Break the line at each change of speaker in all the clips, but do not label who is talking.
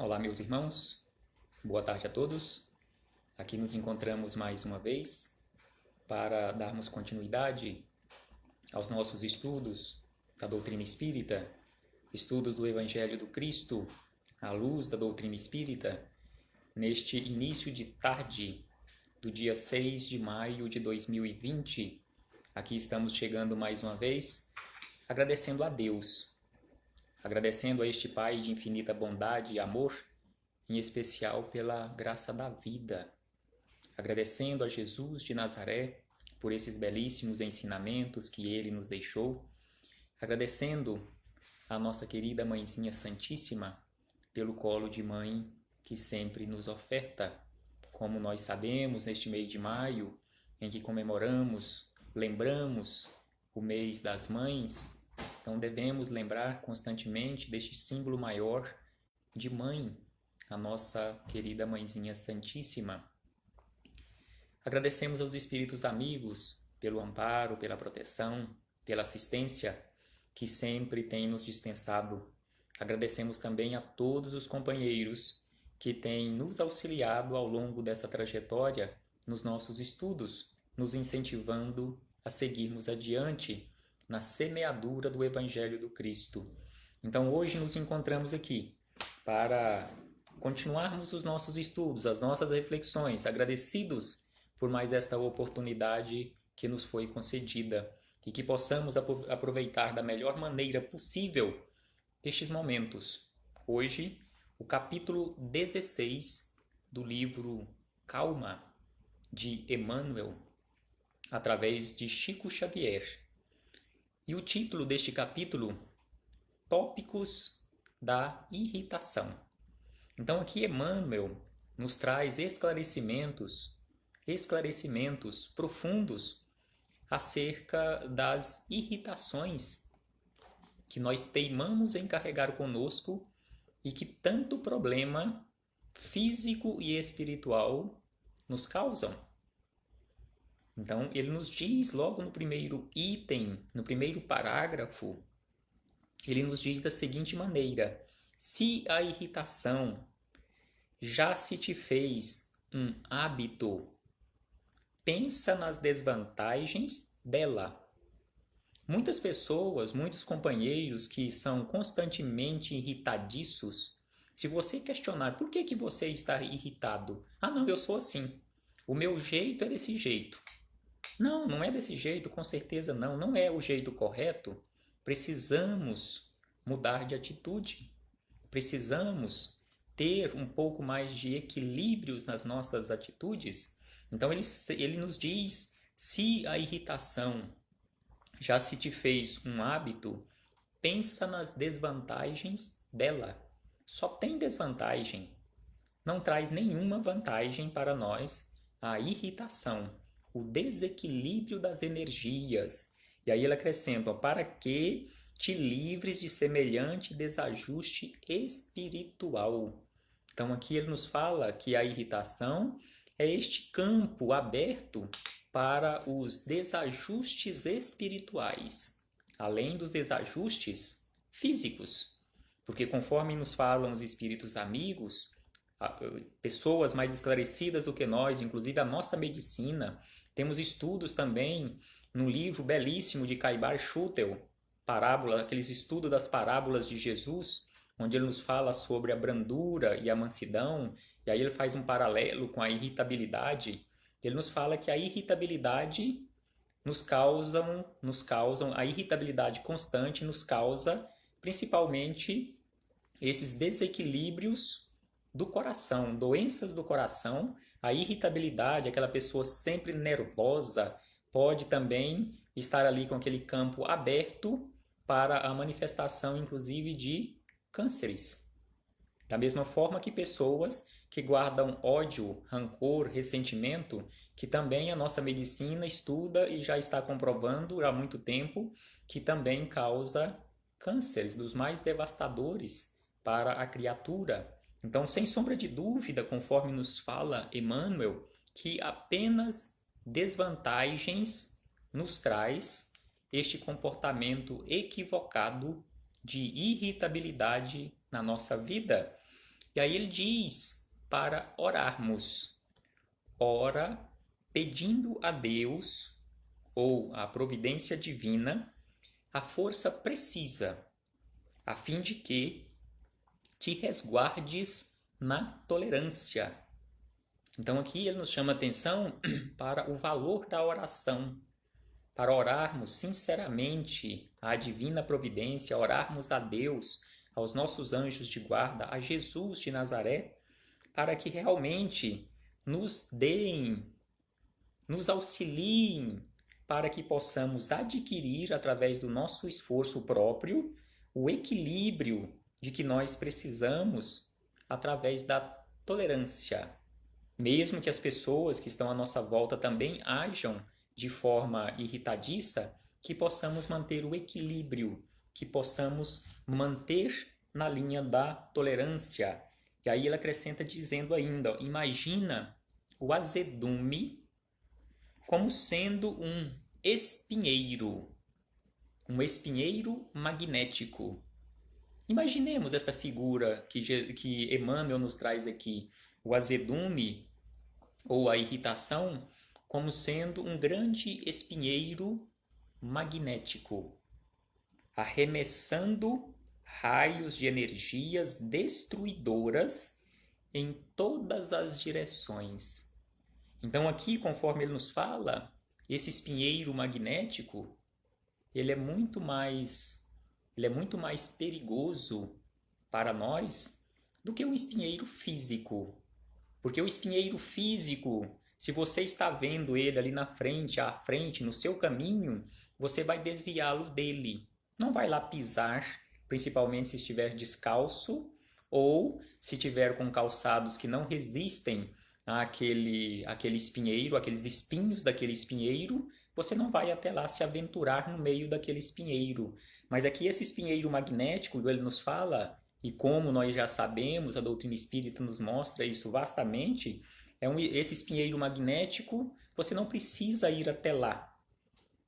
Olá, meus irmãos, boa tarde a todos. Aqui nos encontramos mais uma vez para darmos continuidade aos nossos estudos da doutrina espírita, estudos do Evangelho do Cristo, à luz da doutrina espírita, neste início de tarde do dia 6 de maio de 2020. Aqui estamos chegando mais uma vez, agradecendo a Deus, agradecendo a este Pai de infinita bondade e amor, em especial pela graça da vida, agradecendo a Jesus de Nazaré por esses belíssimos ensinamentos que ele nos deixou, agradecendo a nossa querida Mãezinha Santíssima pelo colo de mãe que sempre nos oferta. Como nós sabemos, neste mês de maio, em que comemoramos, lembramos o mês das mães, então devemos lembrar constantemente deste símbolo maior de mãe, a nossa querida Mãezinha Santíssima. Agradecemos aos espíritos amigos pelo amparo, pela proteção, pela assistência que sempre têm nos dispensado. Agradecemos também a todos os companheiros que têm nos auxiliado ao longo desta trajetória nos nossos estudos, nos incentivando a seguirmos adiante na semeadura do Evangelho do Cristo. Então hoje nos encontramos aqui para continuarmos os nossos estudos, as nossas reflexões, agradecidos por mais esta oportunidade que nos foi concedida e que possamos aproveitar da melhor maneira possível estes momentos. Hoje, o capítulo 16 do livro Calma, de Emmanuel, através de Chico Xavier. E o título deste capítulo, Tópicos da Irritação. Então aqui Emmanuel nos traz esclarecimentos profundos acerca das irritações que nós teimamos em carregar conosco e que tanto problema físico e espiritual nos causam. Então ele nos diz logo no primeiro item, no primeiro parágrafo, ele nos diz da seguinte maneira: se a irritação já se te fez um hábito, pensa nas desvantagens dela. Muitas pessoas, muitos companheiros que são constantemente irritadiços, se você questionar por que você está irritado, não, eu sou assim, o meu jeito é desse jeito. Não, não é desse jeito, com certeza não, não é o jeito correto. Precisamos mudar de atitude, precisamos ter um pouco mais de equilíbrios nas nossas atitudes. Então ele nos diz, se a irritação já se te fez um hábito, pensa nas desvantagens dela. Só tem desvantagem, não traz nenhuma vantagem para nós a irritação, o desequilíbrio das energias. E aí ele acrescenta, para que te livres de semelhante desajuste espiritual. Então aqui ele nos fala que a irritação é este campo aberto para os desajustes espirituais, além dos desajustes físicos. Porque conforme nos falam os espíritos amigos, pessoas mais esclarecidas do que nós, inclusive a nossa medicina, temos estudos também no livro belíssimo de Caibar Schutel, aqueles estudos das parábolas de Jesus, onde ele nos fala sobre a brandura e a mansidão, e aí ele faz um paralelo com a irritabilidade. Ele nos fala que a irritabilidade a irritabilidade constante nos causa principalmente esses desequilíbrios do coração, doenças do coração. A irritabilidade, aquela pessoa sempre nervosa, pode também estar ali com aquele campo aberto para a manifestação, inclusive, de cânceres. Da mesma forma que pessoas que guardam ódio, rancor, ressentimento, que também a nossa medicina estuda e já está comprovando há muito tempo que também causa cânceres dos mais devastadores para a criatura. Então, sem sombra de dúvida, conforme nos fala Emmanuel, que apenas desvantagens nos traz este comportamento equivocado de irritabilidade na nossa vida. E aí ele diz para orarmos. Ora, pedindo a Deus, ou a providência divina, a força precisa, a fim de que te resguardes na tolerância. Então aqui ele nos chama atenção para o valor da oração, para orarmos sinceramente à divina providência, orarmos a Deus, aos nossos anjos de guarda, a Jesus de Nazaré, para que realmente nos deem, nos auxiliem, para que possamos adquirir, através do nosso esforço próprio, o equilíbrio de que nós precisamos através da tolerância. Mesmo que as pessoas que estão à nossa volta também ajam de forma irritadiça, que possamos manter o equilíbrio, que possamos manter na linha da tolerância. E aí ele acrescenta dizendo ainda, imagina o azedume como sendo um espinheiro magnético. Imaginemos esta figura que Emmanuel nos traz aqui, o azedume ou a irritação como sendo um grande espinheiro magnético, arremessando raios de energias destruidoras em todas as direções. Então aqui, conforme ele nos fala, esse espinheiro magnético, ele é muito mais perigoso para nós do que um espinheiro físico. Porque o espinheiro físico, se você está vendo ele ali à frente, no seu caminho, você vai desviá-lo dele. Não vai lá pisar, principalmente se estiver descalço ou se tiver com calçados que não resistem àquele espinheiro, aqueles espinhos daquele espinheiro, você não vai até lá se aventurar no meio daquele espinheiro. Mas aqui esse espinheiro magnético, ele nos fala, e como nós já sabemos, a doutrina espírita nos mostra isso vastamente, esse espinheiro magnético, você não precisa ir até lá.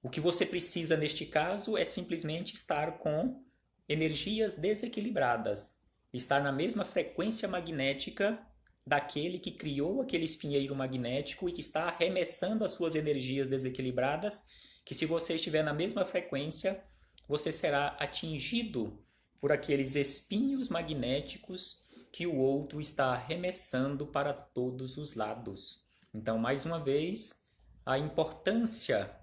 O que você precisa neste caso é simplesmente estar com energias desequilibradas, estar na mesma frequência magnética daquele que criou aquele espinheiro magnético e que está arremessando as suas energias desequilibradas, que se você estiver na mesma frequência, você será atingido por aqueles espinhos magnéticos que o outro está arremessando para todos os lados. Então, mais uma vez, a importância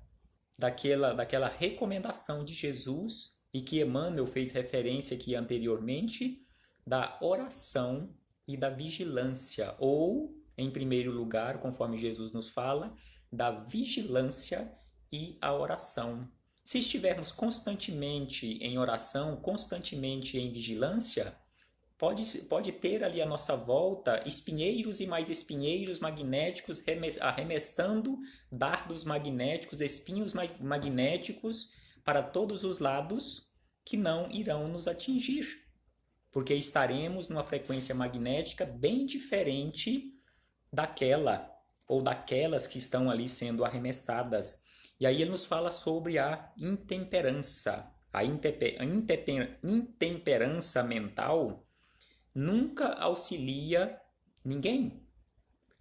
daquela recomendação de Jesus e que Emmanuel fez referência aqui anteriormente, da oração e da vigilância, ou, em primeiro lugar, conforme Jesus nos fala, da vigilância e a oração. Se estivermos constantemente em oração, constantemente em vigilância, pode ter ali à nossa volta espinheiros e mais espinheiros magnéticos arremessando dardos magnéticos, espinhos magnéticos para todos os lados que não irão nos atingir, porque estaremos numa frequência magnética bem diferente daquela ou daquelas que estão ali sendo arremessadas. E aí ele nos fala sobre a intemperança. A intemperança mental nunca auxilia ninguém.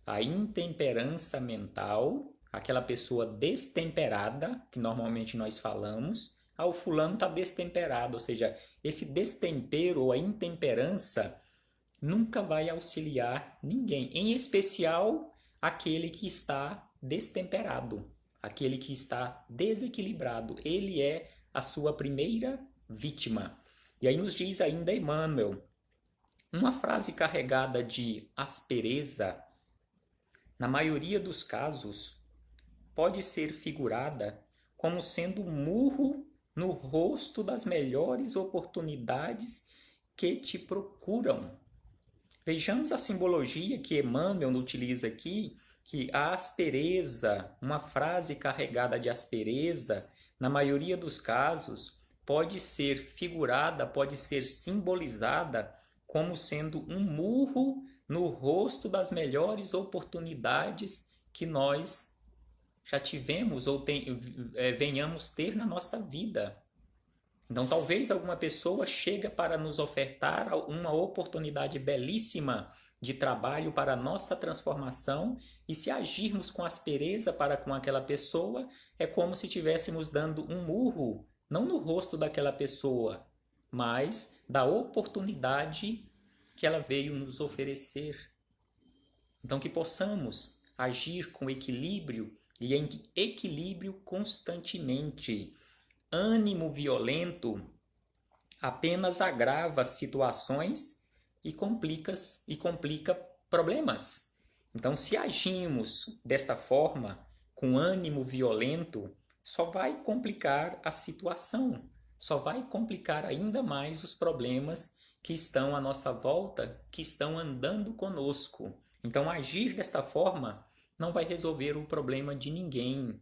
A intemperança mental, aquela pessoa destemperada, que normalmente nós falamos, o fulano está destemperado, ou seja, esse destempero ou a intemperança nunca vai auxiliar ninguém, em especial aquele que está destemperado, aquele que está desequilibrado. Ele é a sua primeira vítima. E aí nos diz ainda Emmanuel, uma frase carregada de aspereza, na maioria dos casos, pode ser figurada como sendo um murro no rosto das melhores oportunidades que te procuram. Vejamos a simbologia que Emmanuel utiliza aqui, que a aspereza, uma frase carregada de aspereza, na maioria dos casos, pode ser figurada, pode ser simbolizada como sendo um murro no rosto das melhores oportunidades que nós já tivemos ou venhamos ter na nossa vida. Então, talvez alguma pessoa chegue para nos ofertar uma oportunidade belíssima de trabalho para a nossa transformação, e se agirmos com aspereza para com aquela pessoa, é como se estivéssemos dando um murro, não no rosto daquela pessoa, mas da oportunidade que ela veio nos oferecer. Então, que possamos agir com equilíbrio e em equilíbrio constantemente. Ânimo violento apenas agrava situações e complica problemas. Então, se agimos desta forma, com ânimo violento, só vai complicar a situação, só vai complicar ainda mais os problemas que estão à nossa volta, que estão andando conosco. Então, agir desta forma não vai resolver o problema de ninguém,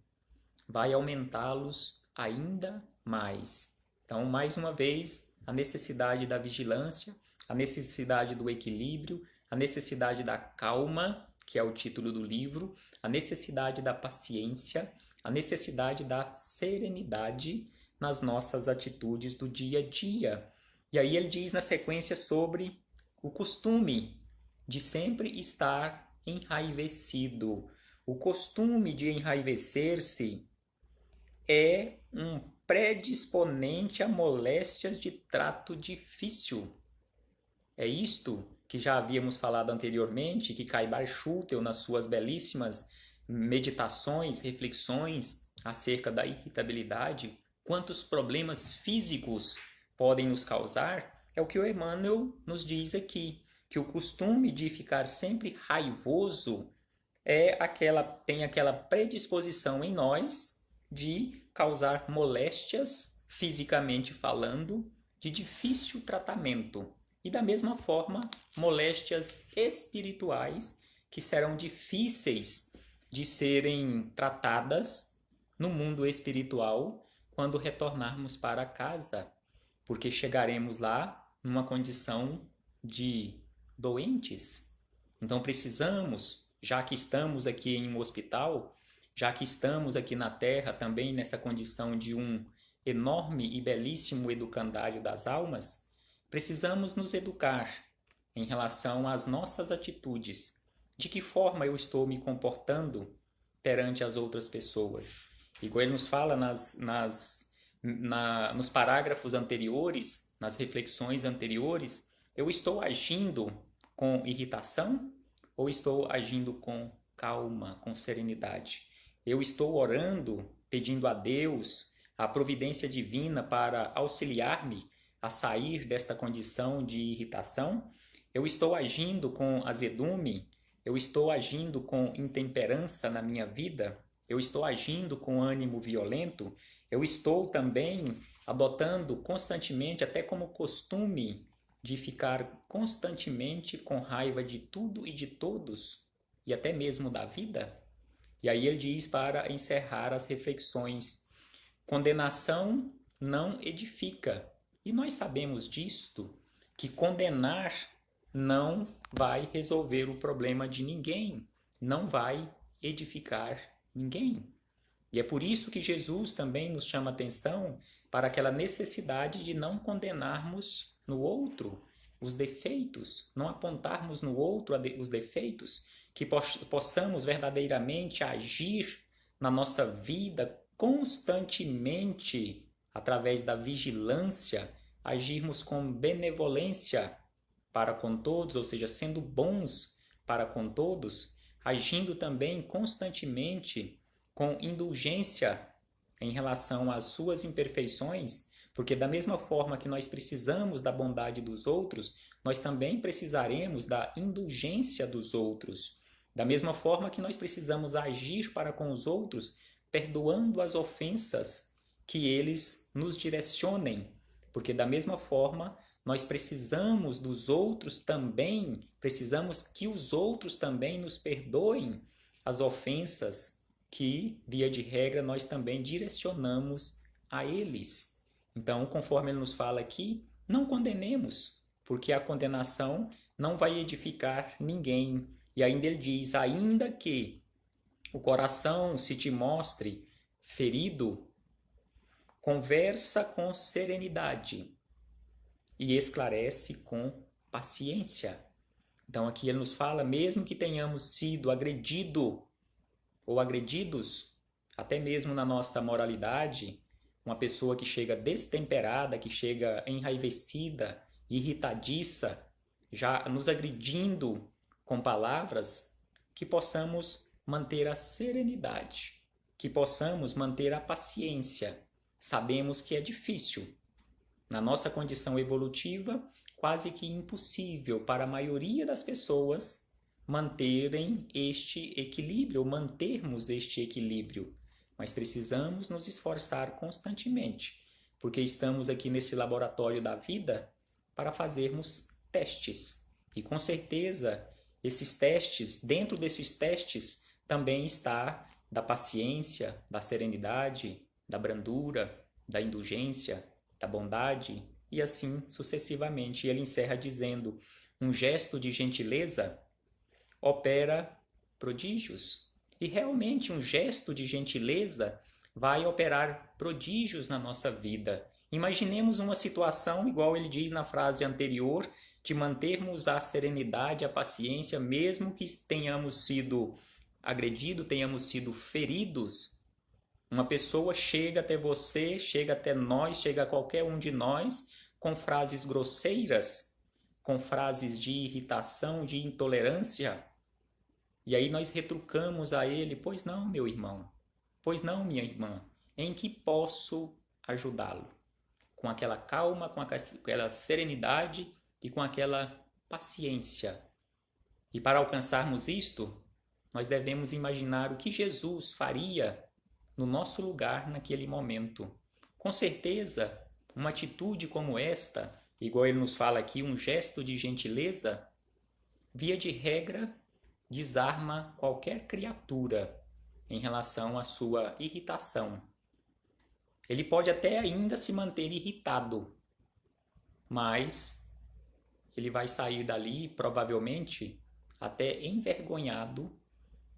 vai aumentá-los ainda mais. Então, mais uma vez, a necessidade da vigilância, a necessidade do equilíbrio, a necessidade da calma, que é o título do livro, a necessidade da paciência, a necessidade da serenidade nas nossas atitudes do dia a dia. E aí ele diz na sequência sobre o costume de sempre estar enraivecido. O costume de enraivecer-se é um predisponente a moléstias de trato difícil. É isto que já havíamos falado anteriormente, que Caibar Schutel, nas suas belíssimas meditações, reflexões acerca da irritabilidade, quantos problemas físicos podem nos causar, é o que o Emmanuel nos diz aqui, que o costume de ficar sempre raivoso tem aquela predisposição em nós de causar moléstias, fisicamente falando, de difícil tratamento. E da mesma forma, moléstias espirituais que serão difíceis de serem tratadas no mundo espiritual quando retornarmos para casa, porque chegaremos lá numa condição de doentes. Então precisamos, já que estamos aqui em um hospital, já que estamos aqui na Terra também nessa condição de um enorme e belíssimo educandário das almas, precisamos nos educar em relação às nossas atitudes. De que forma eu estou me comportando perante as outras pessoas? Igual ele nos fala nos parágrafos anteriores, nas reflexões anteriores, eu estou agindo com irritação ou estou agindo com calma, com serenidade? Eu estou orando, pedindo a Deus a providência divina para auxiliar-me a sair desta condição de irritação? Eu estou agindo com azedume? Eu estou agindo com intemperança na minha vida? Eu estou agindo com ânimo violento? Eu estou também adotando constantemente, até como costume, de ficar constantemente com raiva de tudo e de todos, e até mesmo da vida? E aí ele diz para encerrar as reflexões: condenação não edifica. E nós sabemos disto, que condenar não vai resolver o problema de ninguém, não vai edificar ninguém. E é por isso que Jesus também nos chama atenção para aquela necessidade de não condenarmos no outro os defeitos, não apontarmos no outro os defeitos, que possamos verdadeiramente agir na nossa vida constantemente através da vigilância, agirmos com benevolência para com todos, ou seja, sendo bons para com todos, agindo também constantemente com indulgência em relação às suas imperfeições, porque da mesma forma que nós precisamos da bondade dos outros, nós também precisaremos da indulgência dos outros. Da mesma forma que nós precisamos agir para com os outros, perdoando as ofensas que eles nos direcionem, porque da mesma forma nós precisamos dos outros também, precisamos que os outros também nos perdoem as ofensas que, via de regra, nós também direcionamos a eles. Então, conforme ele nos fala aqui, não condenemos, porque a condenação não vai edificar ninguém. E ainda ele diz, ainda que o coração se te mostre ferido, conversa com serenidade e esclarece com paciência. Então aqui ele nos fala, mesmo que tenhamos sido agredido ou agredidos, até mesmo na nossa moralidade, uma pessoa que chega destemperada, que chega enraivecida, irritadiça, já nos agredindo com palavras, que possamos manter a serenidade, que possamos manter a paciência. Sabemos que é difícil. Na nossa condição evolutiva, quase que impossível para a maioria das pessoas manterem este equilíbrio, ou mantermos este equilíbrio. Mas precisamos nos esforçar constantemente, porque estamos aqui nesse laboratório da vida para fazermos testes. E com certeza, esses testes, dentro desses testes, também está da paciência, da serenidade, da brandura, da indulgência, da bondade e assim sucessivamente. E ele encerra dizendo: um gesto de gentileza opera prodígios. E realmente um gesto de gentileza vai operar prodígios na nossa vida. Imaginemos uma situação, igual ele diz na frase anterior, de mantermos a serenidade, a paciência, mesmo que tenhamos sido agredidos, tenhamos sido feridos. Uma pessoa chega até você, chega até nós, chega a qualquer um de nós, com frases grosseiras, com frases de irritação, de intolerância. E aí nós retrucamos a ele: pois não, meu irmão, pois não, minha irmã, em que posso ajudá-lo? Com aquela calma, com aquela serenidade e com aquela paciência. E para alcançarmos isto, nós devemos imaginar o que Jesus faria no nosso lugar naquele momento. Com certeza, uma atitude como esta, igual ele nos fala aqui, um gesto de gentileza, via de regra, desarma qualquer criatura em relação à sua irritação. Ele pode até ainda se manter irritado, mas ele vai sair dali, provavelmente, até envergonhado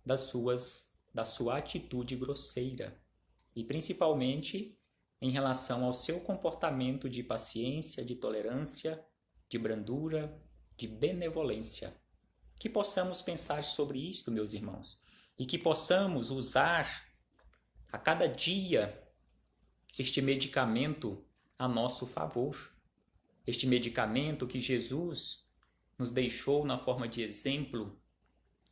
da sua atitude grosseira. E principalmente em relação ao seu comportamento de paciência, de tolerância, de brandura, de benevolência. Que possamos pensar sobre isto, meus irmãos, e que possamos usar a cada dia este medicamento a nosso favor. Este medicamento que Jesus nos deixou na forma de exemplo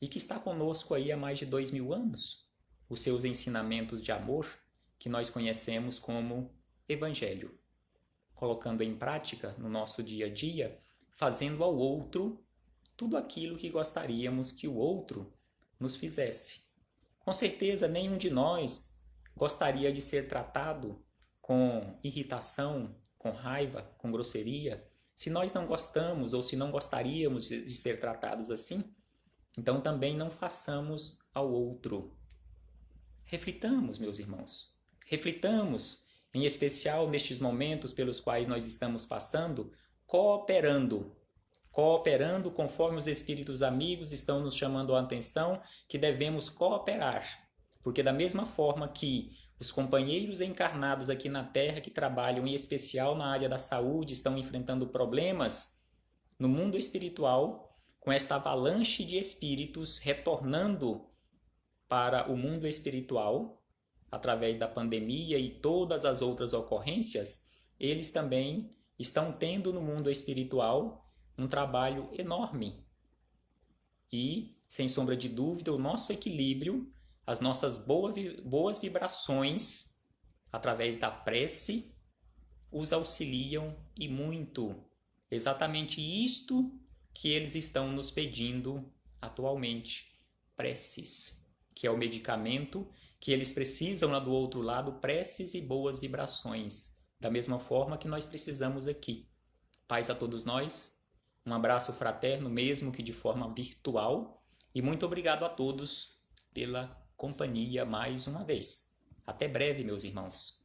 e que está conosco aí há mais de 2000 anos. Os seus ensinamentos de amor, que nós conhecemos como Evangelho. Colocando em prática no nosso dia a dia, fazendo ao outro tudo aquilo que gostaríamos que o outro nos fizesse. Com certeza, nenhum de nós gostaria de ser tratado com irritação, com raiva, com grosseria. Se nós não gostamos ou se não gostaríamos de ser tratados assim, então também não façamos ao outro. Reflitamos, meus irmãos. Reflitamos, em especial nestes momentos pelos quais nós estamos passando, cooperando conforme os espíritos amigos estão nos chamando a atenção que devemos cooperar. Porque da mesma forma que os companheiros encarnados aqui na Terra que trabalham em especial na área da saúde estão enfrentando problemas, no mundo espiritual, com esta avalanche de espíritos retornando para o mundo espiritual, através da pandemia e todas as outras ocorrências, eles também estão tendo no mundo espiritual um trabalho enorme. E, sem sombra de dúvida, o nosso equilíbrio, as nossas boas vibrações, através da prece, os auxiliam e muito. Exatamente isto que eles estão nos pedindo atualmente. Preces, que é o medicamento que eles precisam lá do outro lado, preces e boas vibrações, da mesma forma que nós precisamos aqui. Paz a todos nós, um abraço fraterno, mesmo que de forma virtual, e muito obrigado a todos pela companhia mais uma vez. Até breve, meus irmãos.